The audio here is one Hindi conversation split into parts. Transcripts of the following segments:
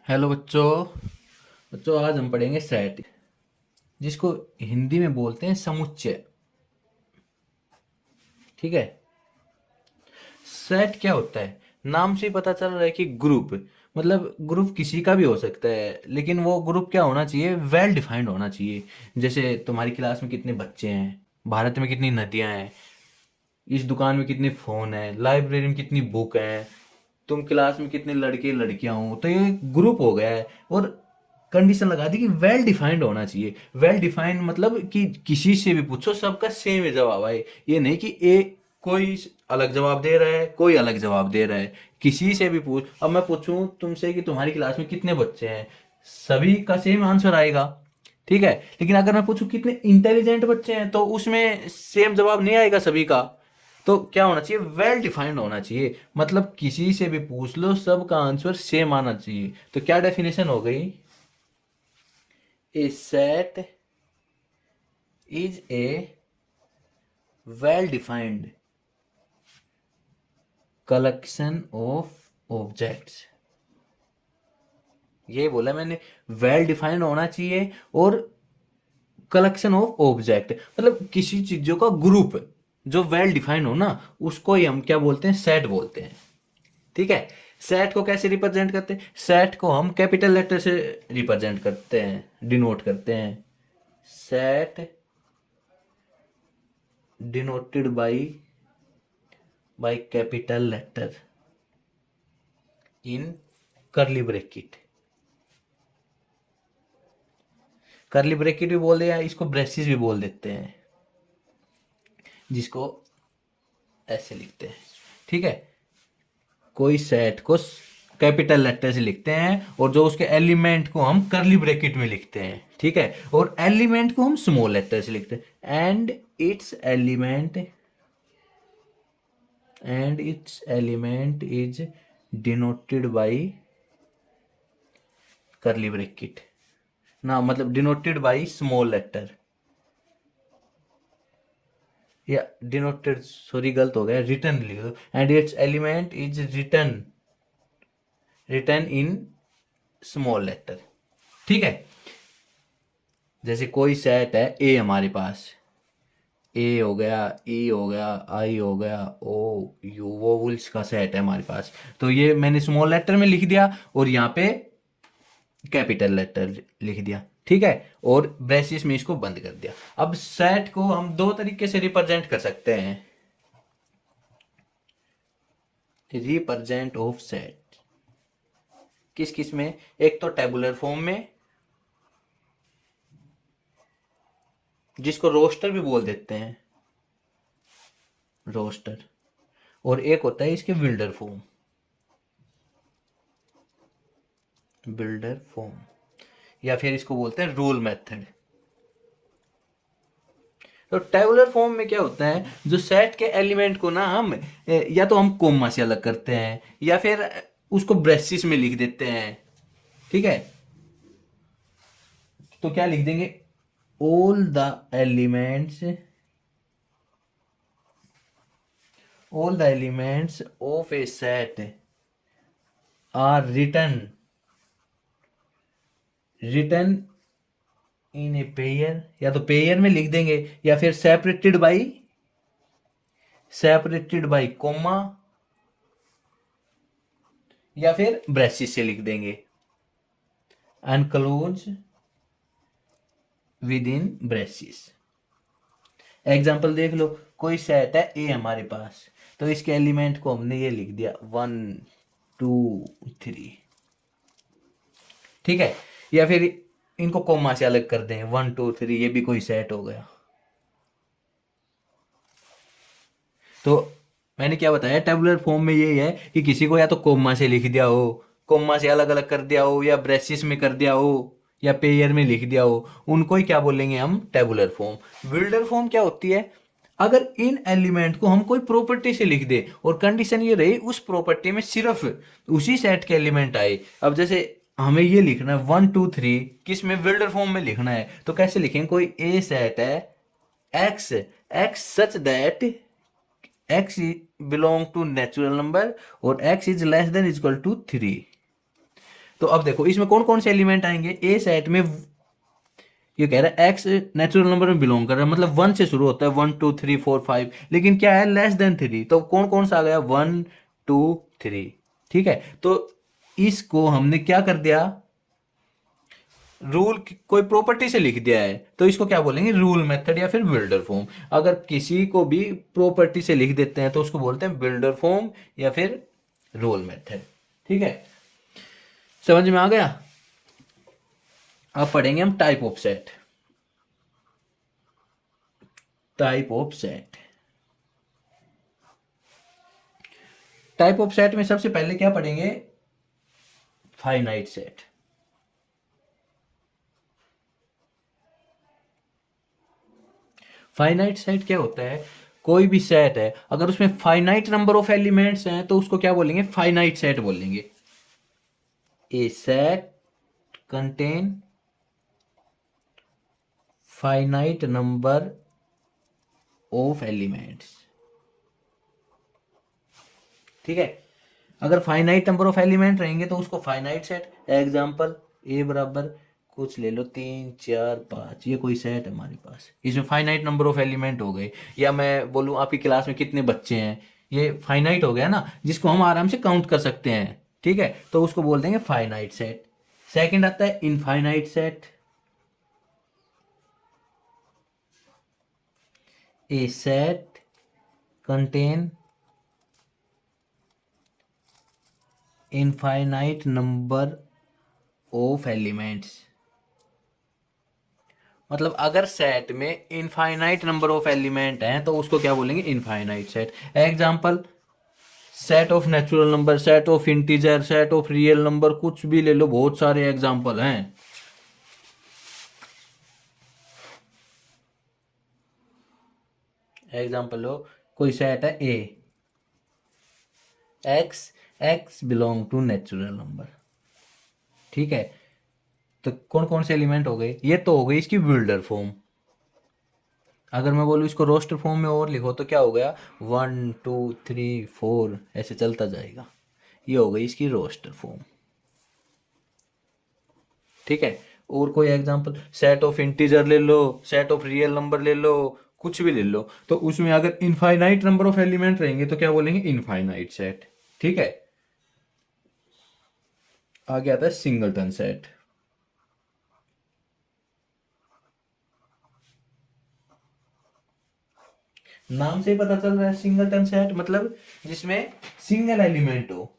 हेलो बच्चों। बच्चों आज हम पढ़ेंगे सेट, जिसको हिंदी में बोलते हैं समुच्चय। ठीक है। सेट क्या होता है? नाम से ही पता चल रहा है कि ग्रुप, मतलब ग्रुप किसी का भी हो सकता है, लेकिन वो ग्रुप क्या होना चाहिए? वेल डिफाइंड होना चाहिए। जैसे तुम्हारी क्लास में कितने बच्चे हैं, भारत में कितनी नदियां हैं, इस दुकान में कितने फोन हैं, लाइब्रेरी में कितनी बुक हैं, तुम क्लास में कितने लड़के लड़कियां हो, तो ये ग्रुप हो गया है। और कंडीशन लगा दी कि वेल डिफाइंड होना चाहिए। वेल डिफाइंड मतलब कि किसी से भी पूछो सबका सेम ही जवाब आए। ये नहीं कि एक कोई अलग जवाब दे रहा है, कोई अलग जवाब दे रहा है। किसी से भी पूछ, अब मैं पूछूं तुमसे कि तुम्हारी क्लास में कितने बच्चे हैं, सभी का सेम आंसर आएगा। ठीक है। लेकिन अगर मैं पूछूं कितने इंटेलिजेंट बच्चे हैं, तो उसमें सेम जवाब नहीं आएगा सभी का। तो क्या होना चाहिए? वेल डिफाइंड होना चाहिए। मतलब किसी से भी पूछ लो, सबका आंसर सेम आना चाहिए। तो क्या डेफिनेशन हो गई? A set is a well defined collection of objects. ये बोला मैंने, वेल डिफाइंड होना चाहिए। और कलेक्शन ऑफ ऑब्जेक्ट मतलब किसी चीजों का ग्रुप जो वेल डिफाइंड हो ना, उसको ही हम क्या बोलते हैं? सेट बोलते हैं। ठीक है। सेट को कैसे रिप्रेजेंट करते हैं? सेट को हम कैपिटल लेटर से रिप्रेजेंट करते हैं, डिनोट करते हैं। Set denoted by capital letter in curly bracket. करली ब्रैकेट भी बोल दिया, इसको ब्रेसिस भी बोल देते हैं, जिसको ऐसे लिखते हैं। ठीक है। कोई सेट को कैपिटल लेटर से लिखते हैं, और जो उसके एलिमेंट को हम करली ब्रैकेट में लिखते हैं। ठीक है। और एलिमेंट को हम स्मॉल लेटर से लिखते हैं। And its element is denoted by curly bracket ना, मतलब डिनोटेड बाय स्मॉल लेटर, या डिनोटेड, सॉरी गलत हो गया, रिटर्न लिख दो। And its element is written written in small letter. ठीक है। जैसे कोई सेट है ए हमारे पास, ए हो गया, ई हो गया, आई हो गया, ओ यू, वो वुल्स का सेट है हमारे पास। तो ये मैंने स्मॉल लेटर में लिख दिया, और यहाँ पे कैपिटल लेटर लिख दिया। ठीक है। और ब्रेसिस में इसको बंद कर दिया। अब सेट को हम दो तरीके से रिप्रेजेंट कर सकते हैं। रिप्रेजेंट ऑफ सेट किस किस में? एक तो टेबुलर फॉर्म में, जिसको रोस्टर भी बोल देते हैं, रोस्टर। और एक होता है इसके बिल्डर फॉर्म, या फिर इसको बोलते हैं रूल मेथड। तो टेबुलर फॉर्म में क्या होता है? जो सेट के एलिमेंट को ना हम या तो हम कोमा से अलग करते हैं, या फिर उसको ब्रेसिस में लिख देते हैं। ठीक है। तो क्या लिख देंगे? All the elements all the elements of a set are written in a pair, या तो पेयर में लिख देंगे, या फिर सेपरेटेड बाई कोमा, या फिर ब्रेसिस से लिख देंगे, enclose with in braces. Example देख लो। कोई सेट है ए हमारे पास, तो इसके एलिमेंट को हमने ये लिख दिया 1 2 3। ठीक है। या फिर इनको कोमा से अलग कर दें, 1 2 3, ये भी कोई सेट हो गया। तो मैंने क्या बताया, टेबुलर फॉर्म में ये है कि किसी को या तो कोमा से लिख दिया हो, कोमा से अलग अलग कर दिया हो, या ब्रेसिस में कर दिया हो, या पेयर में लिख दिया हो, उनको ही क्या बोलेंगे हम? Tabular form. बिल्डर फॉर्म क्या होती है? अगर इन एलिमेंट को हम कोई प्रॉपर्टी से लिख दे, और कंडीशन ये रही उस प्रॉपर्टी में सिर्फ उसी सेट के एलिमेंट आए। अब जैसे हमें ये लिखना है 1 2 3, किस में? बिल्डर फॉर्म में लिखना है, तो कैसे लिखेंगे? कोई ए सेट है x, x such that x belong to natural number, और x is less than equal to 3। तो अब देखो इसमें कौन कौन से एलिमेंट आएंगे, ए सेट में ये कह रहा है एक्स नेचुरल नंबर में बिलोंग कर रहा है, मतलब वन से शुरू होता है, 1 2 3 4 5, लेकिन क्या है लेस देन 3, तो कौन कौन सा आ गया, 1 2 3। ठीक है, तो इसको हमने क्या कर दिया, रूल कोई प्रॉपर्टी से लिख दिया है, तो इसको क्या बोलेंगे, रूल मेथड या फिर बिल्डर फॉर्म। अगर किसी को भी प्रॉपर्टी से लिख देते हैं तो उसको बोलते हैं बिल्डर फॉर्म या फिर रूल मेथड। ठीक है, समझ में आ गया। अब पढ़ेंगे हम type of set. Type of set, type of set में सबसे पहले क्या पढ़ेंगे, फाइनाइट सेट। फाइनाइट सेट क्या होता है, कोई भी सेट है अगर उसमें फाइनाइट नंबर ऑफ एलिमेंट्स हैं तो उसको क्या बोलेंगे, फाइनाइट सेट बोलेंगे। A set contain finite number of elements. ठीक है, अगर फाइनाइट नंबर ऑफ एलिमेंट रहेंगे तो उसको फाइनाइट सेट। एग्जांपल ए बराबर कुछ ले लो 3 4 5, ये कोई सेट है हमारे पास, इसमें फाइनाइट नंबर ऑफ एलिमेंट हो गए। या मैं बोलूँ आपकी क्लास में कितने बच्चे हैं, ये फाइनाइट हो गया ना, जिसको हम आराम से काउंट कर सकते हैं। ठीक है, तो उसको बोल देंगे फाइनाइट सेट। सेकंड आता है infinite set. A set contain infinite number of elements. मतलब अगर सेट में इनफाइनाइट नंबर ऑफ एलिमेंट हैं तो उसको क्या बोलेंगे, infinite set. Example set of natural number, set of integer, set of real number, कुछ भी ले लो, बहुत सारे एग्जांपल हैं। एग्जांपल लो, कोई सेट है A, X, X belong to natural number. ठीक है, तो कौन कौन से एलिमेंट हो गए, ये तो हो गई इसकी बिल्डर फॉर्म। अगर मैं बोलूँ इसको रोस्टर फॉर्म में और लिखो तो क्या हो गया, 1 2 3 4 ऐसे चलता जाएगा, ये हो गई इसकी रोस्टर फॉर्म। ठीक है, और कोई एग्जांपल, सेट ऑफ इंटीजर ले लो, सेट ऑफ रियल नंबर ले लो, कुछ भी ले लो, तो उसमें अगर इनफाइनाइट नंबर ऑफ एलिमेंट रहेंगे तो क्या बोलेंगे, इनफाइनाइट सेट। ठीक है, आगे आता है सिंगलटन सेट। नाम से ही पता चल रहा है, सिंगलटन सेट मतलब जिसमें सिंगल एलिमेंट हो।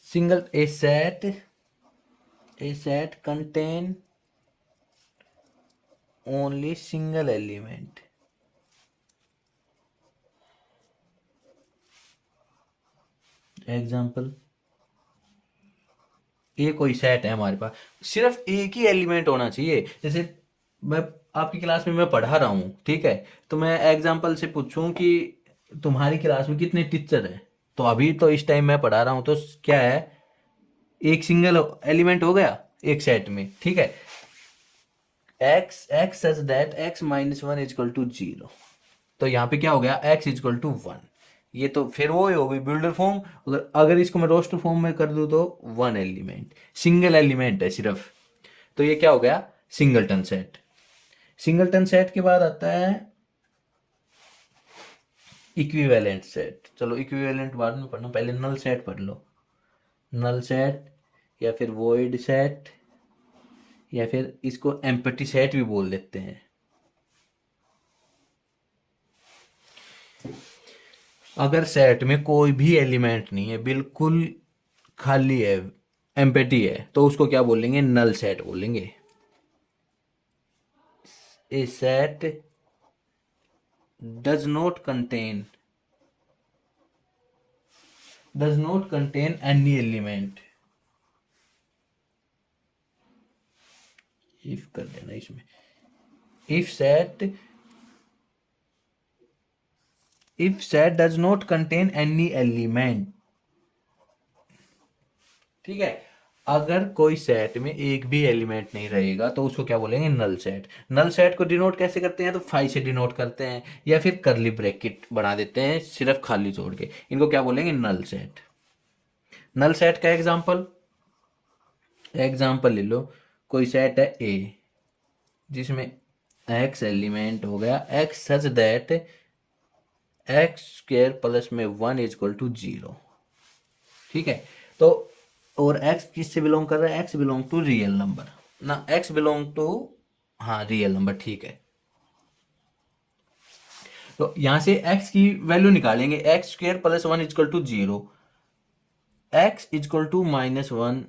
Single a set contain only single element. Example, ये कोई सेट है हमारे पास, सिर्फ एक ही एलिमेंट होना चाहिए। जैसे मैं आपकी क्लास में मैं पढ़ा रहा हूँ, ठीक है, तो मैं एग्जाम्पल से पूछूं कि तुम्हारी क्लास में कितने टीचर हैं, तो अभी तो इस टाइम मैं पढ़ा रहा हूँ, तो क्या है, एक सिंगल एलिमेंट हो गया एक सेट में। ठीक है, x x such that x -1 is equal to 0, तो यहाँ पे क्या हो गया, एक्स इजक्वल टू 1। ये तो फिर वो ही हो गई बिल्डर फॉर्म। अगर अगर इसको मैं रोस्टर फॉर्म में कर दूं तो 1 एलिमेंट, सिंगल एलिमेंट है सिर्फ, तो ये क्या हो गया, सिंगलटन सेट। सिंगलटन सेट के बाद आता है इक्विवेलेंट सेट। चलो इक्विवेलेंट बाद में पढ़ना, पहले नल सेट पढ़ लो। नल सेट या फिर वॉइड सेट या फिर इसको एम्पटी सेट भी बोल देते हैं। अगर सेट में कोई भी एलिमेंट नहीं है, बिल्कुल खाली है, एम्पटी है, तो उसको क्या बोलेंगे, नल सेट बोलेंगे। A set does not contain any element. If कर देना इसमें, if set does not contain any element. ठीक है, अगर कोई सेट में एक भी एलिमेंट नहीं रहेगा तो उसको क्या बोलेंगे, नल सेट। नल सेट को डिनोट कैसे करते हैं, तो फाई से डिनोट करते हैं या फिर करली ब्रैकेट बना देते हैं सिर्फ खाली छोड़ के, इनको क्या बोलेंगे, नल सेट। नल सेट का एग्जांपल एग्जांपल ले लो, कोई सेट है ए जिसमें एक्स एलिमेंट हो गया, x such that x square plus में 1 = 0। ठीक है, तो और x किससे बिलोंग कर रहा है, x belong to real number ना, x बिलोंग टू, हाँ रियल नंबर, ठीक है। तो यहां से x की वैल्यू निकालेंगे, x square plus 1 = 0, x = -1,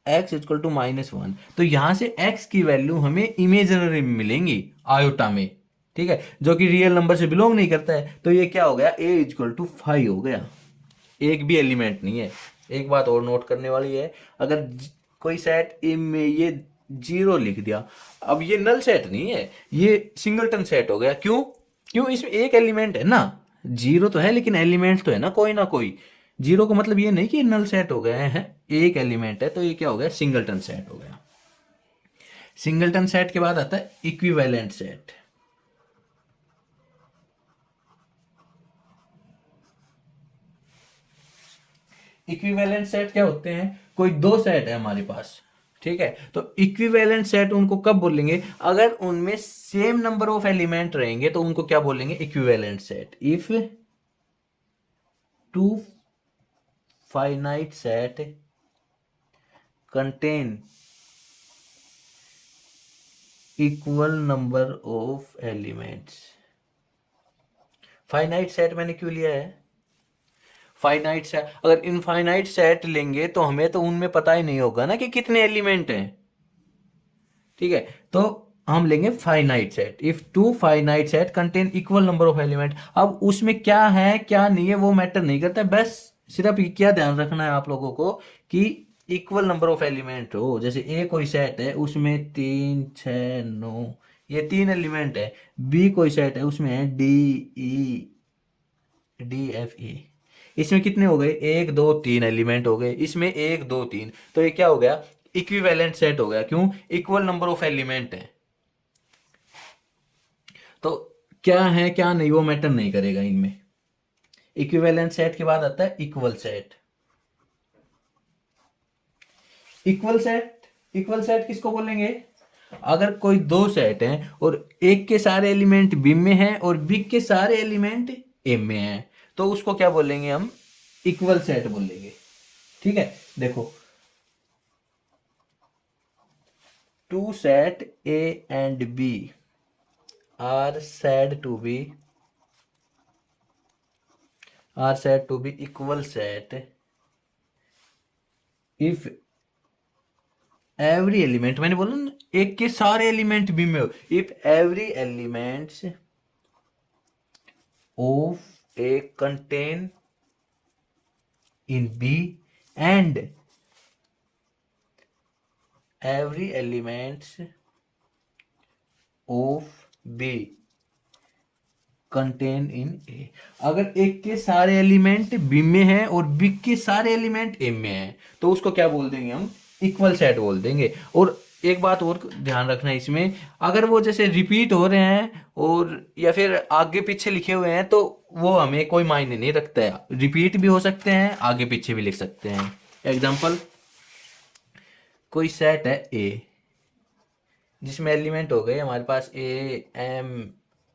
x = -1। तो यहां से x की वैल्यू हमें इमेजिनरी में मिलेंगी आयोटा में, ठीक है, जो कि रियल नंबर से बिलोंग नहीं करता है। तो ये क्या हो गया, a = 5 हो गया, एक भी एलिमेंट नहीं है। एक बात और नोट करने वाली है, अगर कोई सेट ए में ये 0 लिख दिया, अब ये नल सेट नहीं है, ये सिंगलटन सेट हो गया। क्यों, क्यों, इसमें एक एलिमेंट है ना, 0 तो है लेकिन एलिमेंट तो है ना कोई ना कोई। 0 का मतलब ये नहीं कि नल सेट हो गया है, एक एलिमेंट है, तो ये क्या हो गया, सिंगलटन सेट हो गया। सिंगलटन सेट के बाद आता है इक्विवेलेंट सेट। इक्विवेलेंट सेट क्या होते हैं, कोई दो सेट है हमारे पास, ठीक है, तो इक्विवेलेंट सेट उनको कब बोलेंगे, अगर उनमें सेम नंबर ऑफ एलिमेंट रहेंगे तो उनको क्या बोलेंगे, equivalent set. If two finite set contain equal number of elements. Finite set मैंने क्यों लिया है, फाइनाइट सेट, अगर इनफाइनाइट सेट लेंगे तो हमें तो उनमें पता ही नहीं होगा ना कि कितने एलिमेंट हैं, ठीक है, तो हम लेंगे finite set. If two finite set contain equal number of element, अब उसमें क्या है क्या नहीं है वो मैटर नहीं करता, बस सिर्फ क्या ध्यान रखना है आप लोगों को कि इक्वल नंबर ऑफ एलिमेंट हो। जैसे ए कोई सेट है उसमें 3 6 9, ये 3 एलिमेंट है। बी कोई सेट है उसमें है D E D F E, इसमें कितने हो गए, 1 2 3 एलिमेंट हो गए, इसमें 1 2 3, तो ये क्या हो गया, इक्विवेलेंट सेट हो गया। क्यों, इक्वल नंबर ऑफ एलिमेंट है, तो क्या है क्या नहीं वो मैटर नहीं करेगा इनमें। इक्विवेलेंट सेट के बाद आता है इक्वल सेट। इक्वल सेट किसको बोलेंगे, अगर कोई दो सेट हैं और एक के सारे एलिमेंट बी में हैं और बी के सारे एलिमेंट ए में हैं, तो उसको क्या बोलेंगे हम, इक्वल सेट बोलेंगे। ठीक है, देखो, two set A and B are said to be equal set if every element, मैंने बोला ना एक के सारे एलिमेंट बी में हो, if every elements of A contain in B and every elements of B contain in A, अगर एक के सारे एलिमेंट बी में हैं और बी के सारे एलिमेंट ए में हैं तो उसको क्या बोल देंगे हम, इक्वल सेट बोल देंगे। और एक बात और ध्यान रखना है इसमें, अगर वो जैसे रिपीट हो रहे हैं और या फिर आगे पीछे लिखे हुए हैं तो वो हमें कोई मायने नहीं रखता है, रिपीट भी हो सकते हैं आगे पीछे भी लिख सकते हैं। एग्जाम्पल, कोई सेट है ए जिसमें एलिमेंट हो गए हमारे पास A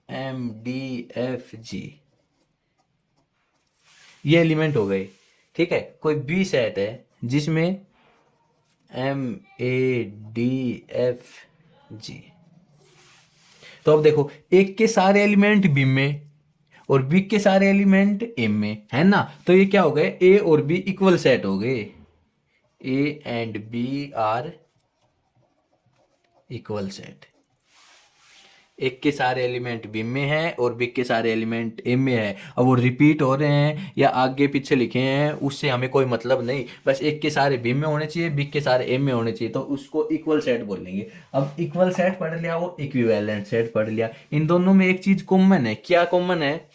M D F G, ये एलिमेंट हो गए। ठीक है, कोई बी सेट है जिसमें M A D F G, तो अब देखो एक के सारे एलिमेंट बी में और बी के सारे एलिमेंट एम में है ना, तो ये क्या हो गए, ए और बी इक्वल सेट हो गए, A and B are equal set. एक के सारे एलिमेंट बी में है और बी के सारे एलिमेंट ए में है, अब वो रिपीट हो रहे हैं या आगे पीछे लिखे हैं उससे हमें कोई मतलब नहीं, बस एक के सारे बी में होने चाहिए बी के सारे ए में होने चाहिए, तो उसको इक्वल सेट बोलेंगे। अब इक्वल सेट पढ़ लिया, वो इक्विवेलेंट सेट पढ़ लिया, इन दोनों में एक चीज कॉमन है, क्या कॉमन है,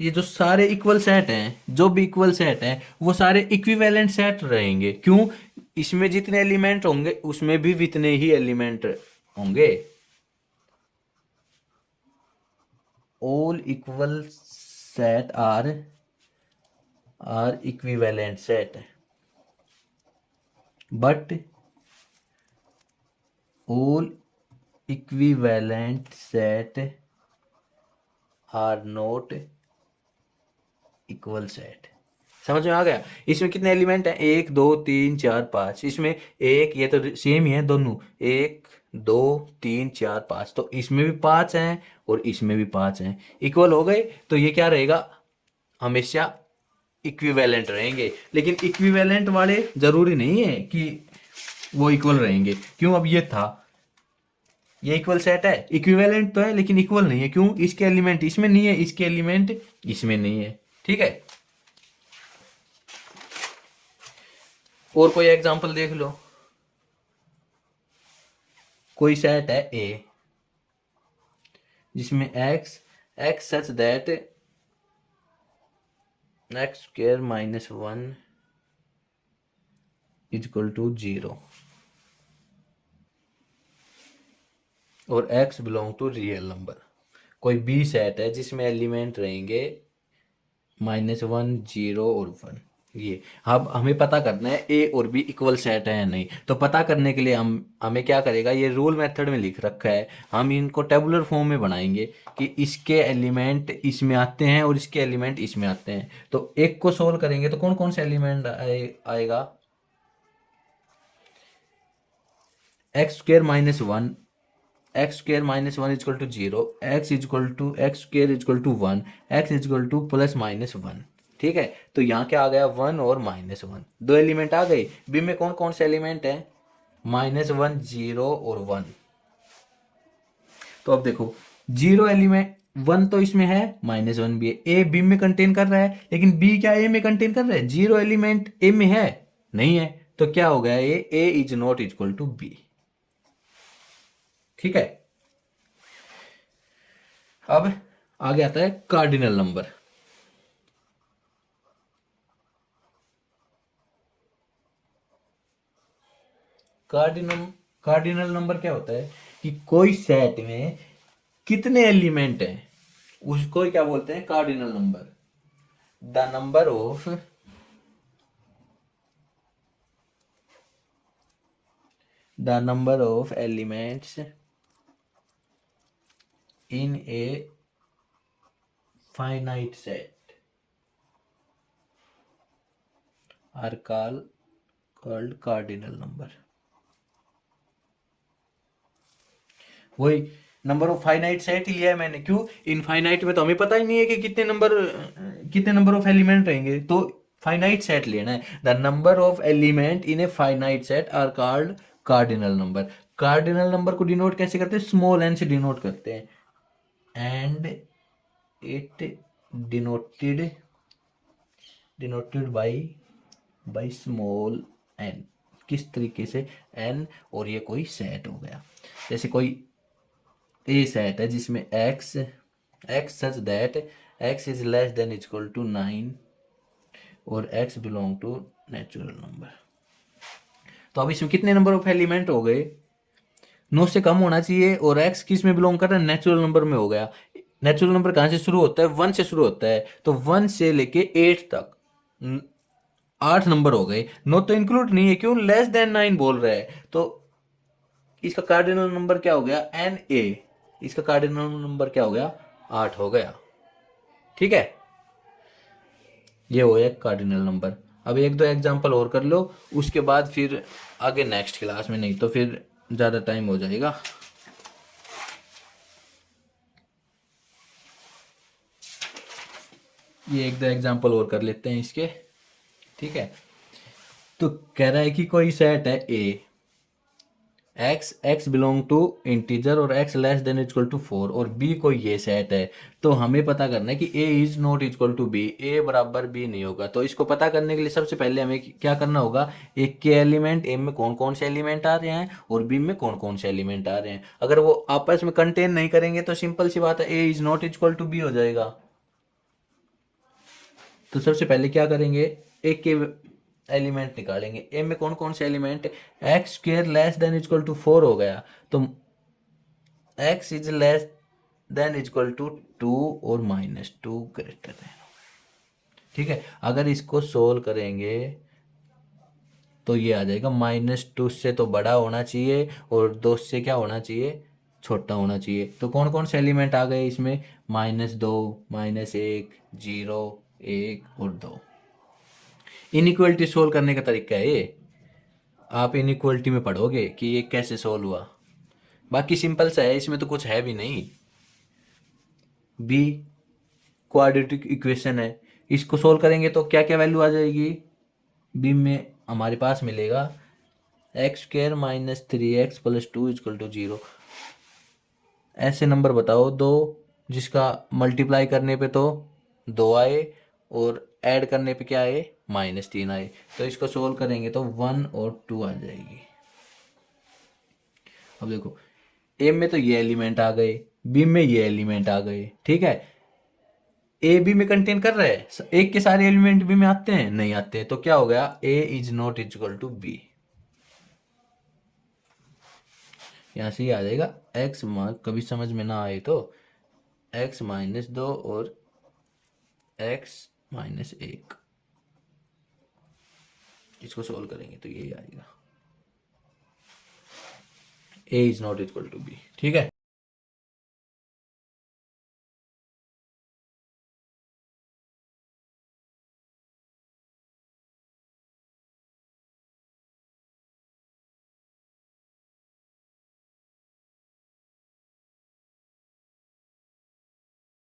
ये जो सारे इक्वल सेट हैं, जो भी इक्वल सेट हैं वो सारे इक्विवेलेंट सेट रहेंगे। क्यों? इसमें जितने एलिमेंट होंगे उसमें भी उतने ही एलिमेंट होंगे। All equal set are equivalent set, but all equivalent set are not equal set. समझ में आ गया? इसमें कितने एलिमेंट हैं? 1 2 3 4 5। इसमें एक, ये तो सेम ही है दोनों, 1 2 3 4 5, तो इसमें भी 5 हैं और इसमें भी 5 हैं। इक्वल हो गए तो ये क्या रहेगा? हमेशा इक्विवेलेंट रहेंगे। लेकिन इक्विवेलेंट वाले जरूरी नहीं है कि वो इक्वल रहेंगे। क्यों? अब ये था, ये इक्वल सेट है, इक्विवेलेंट तो है लेकिन इक्वल नहीं है। क्यों? इसके एलिमेंट इसमें नहीं है, इसके एलिमेंट इसमें नहीं है। ठीक है, और कोई एग्जांपल देख लो। कोई सेट है ए जिसमें x such that x square -1 equal to 0 और x belong to real number. कोई बी सेट है जिसमें एलिमेंट रहेंगे -1 0 और 1। ये अब हमें पता करना है ए और बी इक्वल सेट है या नहीं। तो पता करने के लिए हमें क्या करेगा, ये रूल मेथड में लिख रखा है, हम इनको टेबुलर फॉर्म में बनाएंगे कि इसके एलिमेंट इसमें आते हैं और इसके एलिमेंट इसमें आते हैं। तो एक को सोल्व करेंगे तो कौन कौन से एलिमेंट आएगा? x² -1 equal to 0, x equal to 1, x equal to +-1। ठीक है, तो यहाँ क्या आ गया? 1 और -1, दो एलिमेंट आ गए। बी में कौन कौन से एलिमेंट हैं? -1 0 और 1। तो अब देखो, 0 एलिमेंट, 1 तो इसमें है, -1 भी है। ए बी में कंटेन कर रहा है, लेकिन बी क्या ए में कंटेन कर रहा है? 0 एलिमेंट ए में है नहीं है, तो क्या हो गया? A is not equal to B. ठीक है, अब आगे आता है कार्डिनल नंबर। कार्डिनल नंबर क्या होता है कि कोई सेट में कितने एलिमेंट हैं उसको क्या बोलते हैं? Cardinal number. The number of elements in a finite set are called cardinal number. वही नंबर ऑफ फाइनाइट सेट ही लिया है मैंने। क्यों? इनफाइनाइट में तो हमें पता ही नहीं है कि कितने नंबर ऑफ एलिमेंट रहेंगे, तो फाइनाइट सेट लेना है। The number of element in a finite set are called cardinal number. Cardinal number को डिनोट कैसे करते हैं? स्मॉल एन से डिनोट करते हैं, and it denoted by small N. किस तरीके से? एन, और ये कोई सेट हो गया। जैसे कोई ए सेट है जिसमें x such that x is less than equal to 9 और x belong to natural number. तो अब इसमें कितने नंबर ऑफ एलिमेंट हो गए? 9 से कम होना चाहिए, और x किस में बिलोंग कर रहा है? नेचुरल नंबर में हो गया। नेचुरल नंबर कहाँ से शुरू होता है? 1 से शुरू होता है, तो 1 से लेके 8 तक 8 नंबर हो गए। 9 तो इंक्लूड नहीं है, क्यों? लेस देन 9 बोल रहा है, तो इसका कार्डिनल नंबर क्या हो गया? Na। इसका कार्डिनल नंबर क्या हो गया? 8 हो गया। ठीक है, ये हो गया कार्डिनल नंबर। अब एक दो एग्जांपल और कर लो, उसके बाद फिर आगे नेक्स्ट क्लास में, नहीं तो फिर ज़्यादा टाइम हो जाएगा। ये एक दो एग्जांपल और कर लेते हैं इसके। ठीक है, तो कह रहा है कि कोई सेट है A, x belong to integer और x less than equal to 4, और b कोई ये सेट है। तो हमें पता करना है कि a is not equal to b, a बराबर b नहीं होगा। तो इसको पता करने के लिए सबसे पहले हमें क्या करना होगा? एक के एलिमेंट a में कौन कौन से एलिमेंट आ रहे हैं और b में कौन कौन से एलिमेंट आ रहे हैं। अगर वो आपस में कंटेन नहीं करेंगे तो सिंपल सी बात है, a is not equal to b हो जाएगा। तो सबसे पहले क्या करेंगे, ए के एलिमेंट निकालेंगे। ए में कौन कौन से element, x square less than equal to 4 हो गया, तो x is less than equal to 2 और -2 ग्रेटर देन। ठीक है, अगर इसको सोल्व करेंगे तो ये आ जाएगा -2 से तो बड़ा होना चाहिए और 2 से क्या होना चाहिए, छोटा होना चाहिए। तो कौन कौन से एलिमेंट आ गए इसमें, -2, -1, 0, 1 और 2। इनइक्वलिटी सोल्व करने का तरीका है ये, आप इनइक्वलिटी में पढ़ोगे कि ये कैसे सोल्व हुआ। बाकी सिंपल सा है, इसमें तो कुछ है भी नहीं। बी क्वाड्रेटिक इक्वेशन है, इसको सोल्व करेंगे तो क्या क्या वैल्यू आ जाएगी, बी में हमारे पास मिलेगा x² - 3x + 2 = 0। ऐसे नंबर बताओ दो जिसका मल्टीप्लाई करने पे तो 2 आए और ऐड करने पे क्या आए, -3 आए। तो इसको सोल्व करेंगे तो 1 और 2 आ जाएगी। अब देखो, ए में तो ये एलिमेंट आ गए, बी में ये एलिमेंट आ गए। ठीक है, ए बी में कंटेन कर रहा है, एक के सारे एलिमेंट बी में आते हैं, नहीं आते। तो क्या हो गया, A is not equal to B. यहाँ से ही आ जाएगा एक्स, कभी समझ में ना आए तो x-2 और x-1, इसको सोल्व करेंगे तो यही आएगा, a is not equal to b। ठीक है।